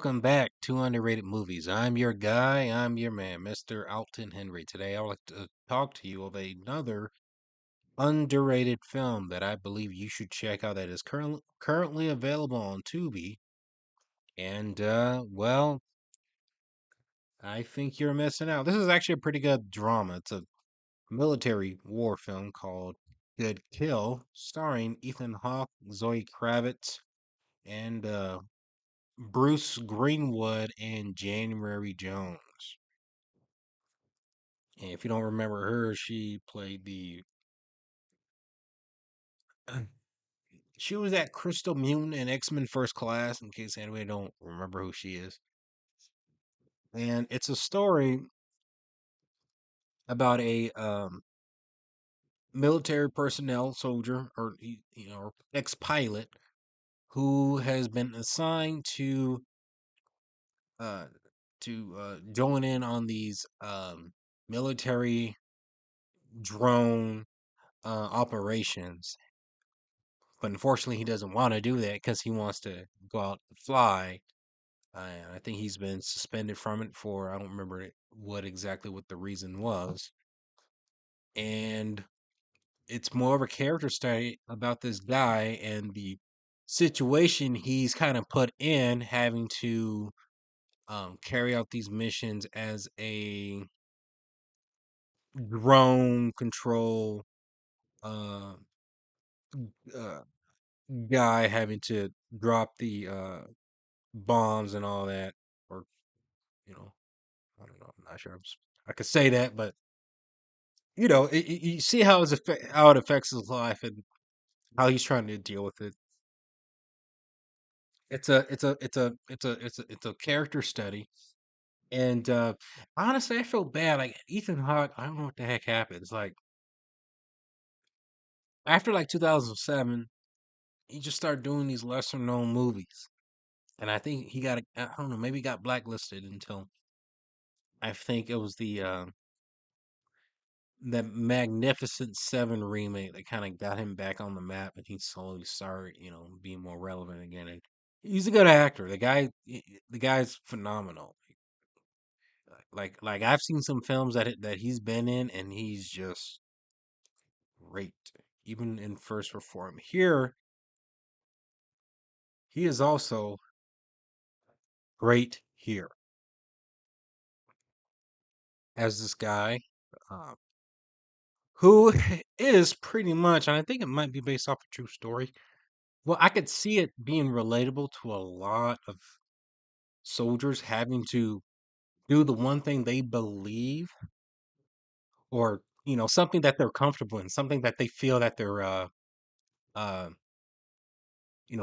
welcome back to Underrated Movies. I'm your guy, I'm your man, Mr. Alton Henry. Today, I would like to talk to you of another underrated film that I believe you should check out that is currently available on Tubi. And, I think you're missing out. This is actually a pretty good drama. It's a military war film called Good Kill, starring Ethan Hawke, Zoe Kravitz, and Bruce Greenwood and January Jones. And if you don't remember her, she played the. She was that Crystal Mutant in X Men First Class. In case anybody don't remember who she is, and it's a story about a military personnel soldier or ex pilot who has been assigned uh join in on these military drone operations. But unfortunately, he doesn't want to do that because he wants to go out and fly. I think he's been suspended from it for I don't remember what the reason was. And it's more of a character study about this guy and the situation he's kind of put in, having to carry out these missions as a drone control uh, uh, guy, having to drop the bombs and all that, or you know, I don't know. I'm not sure I could say that, but you see how how it affects his life and how he's trying to deal with it. It's a character study, and honestly, I feel bad. Like Ethan Hawke, I don't know what the heck happened. It's like after like 2007, he just started doing these lesser known movies, and I think I don't know, maybe he got blacklisted until I think it was the Magnificent Seven remake that kind of got him back on the map, and he slowly started, being more relevant again. And he's a good actor. The guy's phenomenal. Like I've seen some films that he's been in, and he's just great. Even in First Reform, here he is also great here as this guy, uh, who is pretty much, and I think it might be based off a true story. Well, I could see it being relatable to a lot of soldiers having to do the one thing they believe, or something that they're comfortable in, something that they feel that they're uh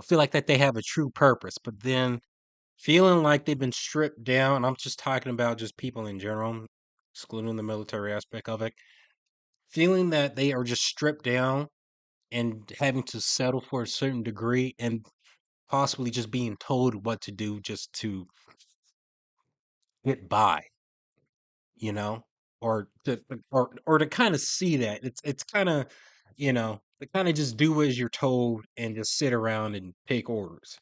feel like that they have a true purpose, but then feeling like they've been stripped down. I'm just talking about just people in general, excluding the military aspect of it, feeling that they are just stripped down and having to settle for a certain degree, and possibly just being told what to do just to get by, you know, or to kind of see that it's kind of, to kind of just do as you're told and just sit around and take orders.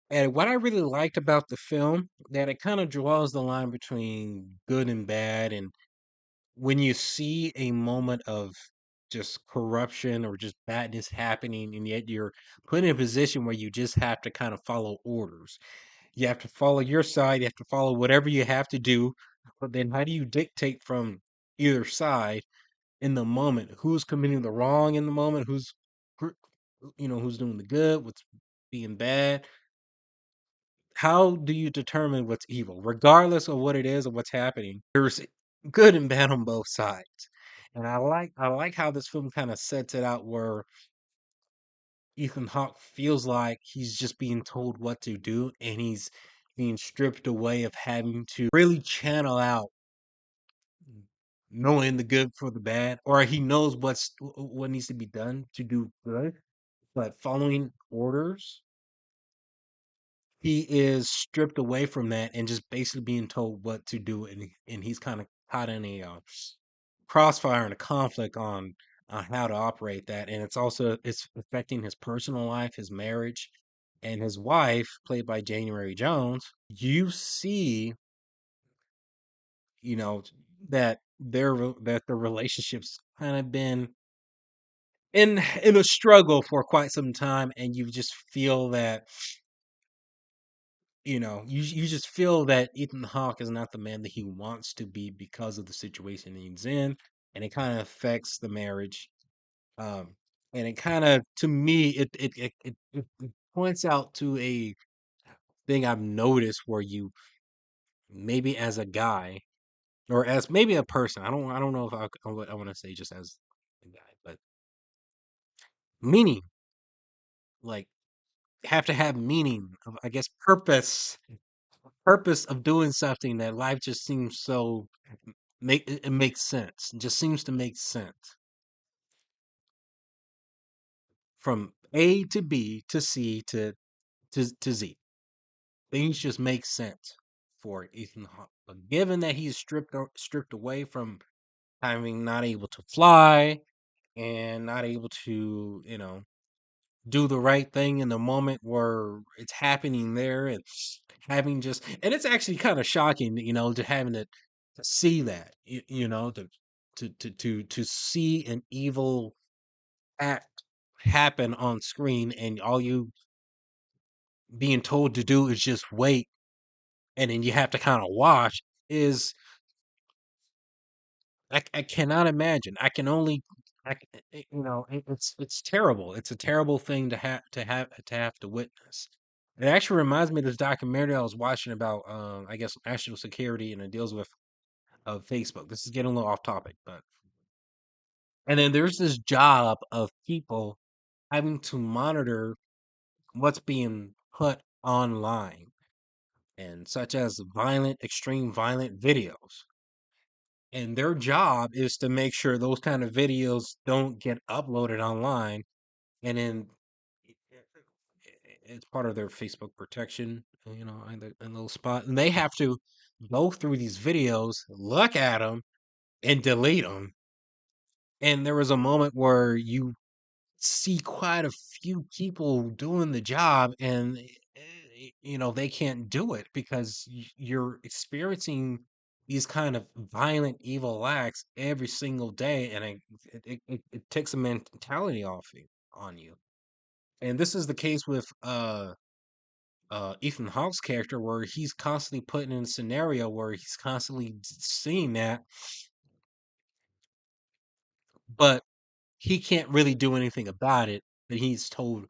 And what I really liked about the film, that it kind of draws the line between good and bad, and when you see a moment of just corruption or just badness happening, and yet you're put in a position where you just have to kind of follow orders. You have to follow your side, you have to follow whatever you have to do, but then how do you dictate from either side in the moment who's committing the wrong in the moment, gr- who's doing the good, what's being bad? How do you determine what's evil, regardless of what it is or what's happening? There's good and bad on both sides, and I like how this film kind of sets it out, where Ethan Hawke feels like he's just being told what to do, and he's being stripped away of having to really channel out knowing the good for the bad, or he knows what needs to be done to do good, but following orders, he is stripped away from that and just basically being told what to do, and he's kind of caught in a crossfire and a conflict on how to operate that, and it's affecting his personal life, his marriage, and his wife, played by January Jones, you see, you know, that that the relationships kind of been in a struggle for quite some time, and you just feel that, you just feel that Ethan Hawke is not the man that he wants to be because of the situation he's in, and it kind of affects the marriage. Um, and it kind of, to me, it points out to a thing I've noticed where you, maybe as a guy, or as maybe a person, I don't know if I want to say just as a guy, but meaning, like, have to have meaning of, I guess, purpose of doing something, that life just seems so, it makes sense. It just seems to make sense from A to B to C to Z. Things just make sense for Ethan Hawke. But given that he's stripped away from having, not able to fly, and not able to, do the right thing in the moment where it's happening there, and having just, and it's actually kind of shocking, to having to see that, to see an evil act happen on screen, and all you being told to do is just wait, and then you have to kind of watch, is, I cannot imagine. I can only, it's terrible. It's a terrible thing to have to witness. It actually reminds me of this documentary I was watching about, I guess, national security, and it deals with, Facebook. This is getting a little off topic, but, and then there's this job of people having to monitor what's being put online, and such as extreme violent videos. And their job is to make sure those kind of videos don't get uploaded online, and then it's part of their Facebook protection, in the little spot, and they have to go through these videos, look at them, and delete them. And there was a moment where you see quite a few people doing the job, and they can't do it because you're experiencing these kind of violent evil acts every single day, and it takes a mentality off you on you. And this is the case with Ethan Hawke's character, where he's constantly put in a scenario where he's constantly seeing that, but he can't really do anything about it. But he's told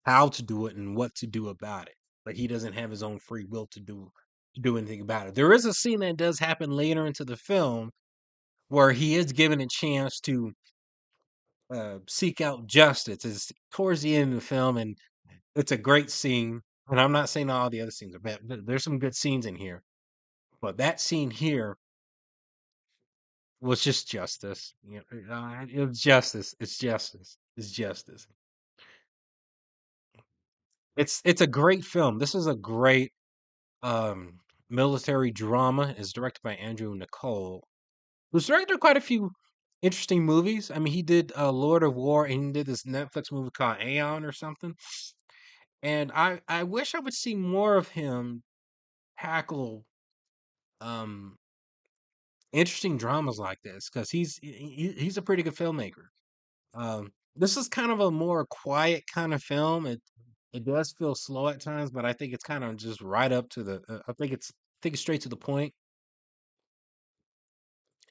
how to do it and what to do about it. But he doesn't have his own free will to do anything about it. There is a scene that does happen later into the film where he is given a chance to seek out justice. It's towards the end of the film, and it's a great scene. And I'm not saying all the other scenes are bad. There's some good scenes in here, but that scene here was just justice. It was justice. It's justice. It's justice. It's a great film. This is a great um military drama. Is directed by Andrew Nicole, who's directed quite a few interesting movies. I mean, he did Lord of War, and he did this Netflix movie called Aeon or something. And I wish I would see more of him tackle um interesting dramas like this, because he's a pretty good filmmaker. This is kind of a more quiet kind of film. It does feel slow at times, but I think it's kind of just right up to the. I think it's straight to the point.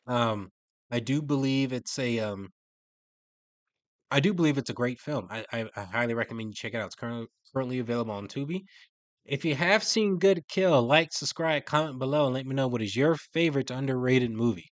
Um, I do believe it's a I do believe it's a great film. I highly recommend you check it out. It's currently available on Tubi. If you have seen Good Kill, like, subscribe, comment below, and let me know what is your favorite underrated movie.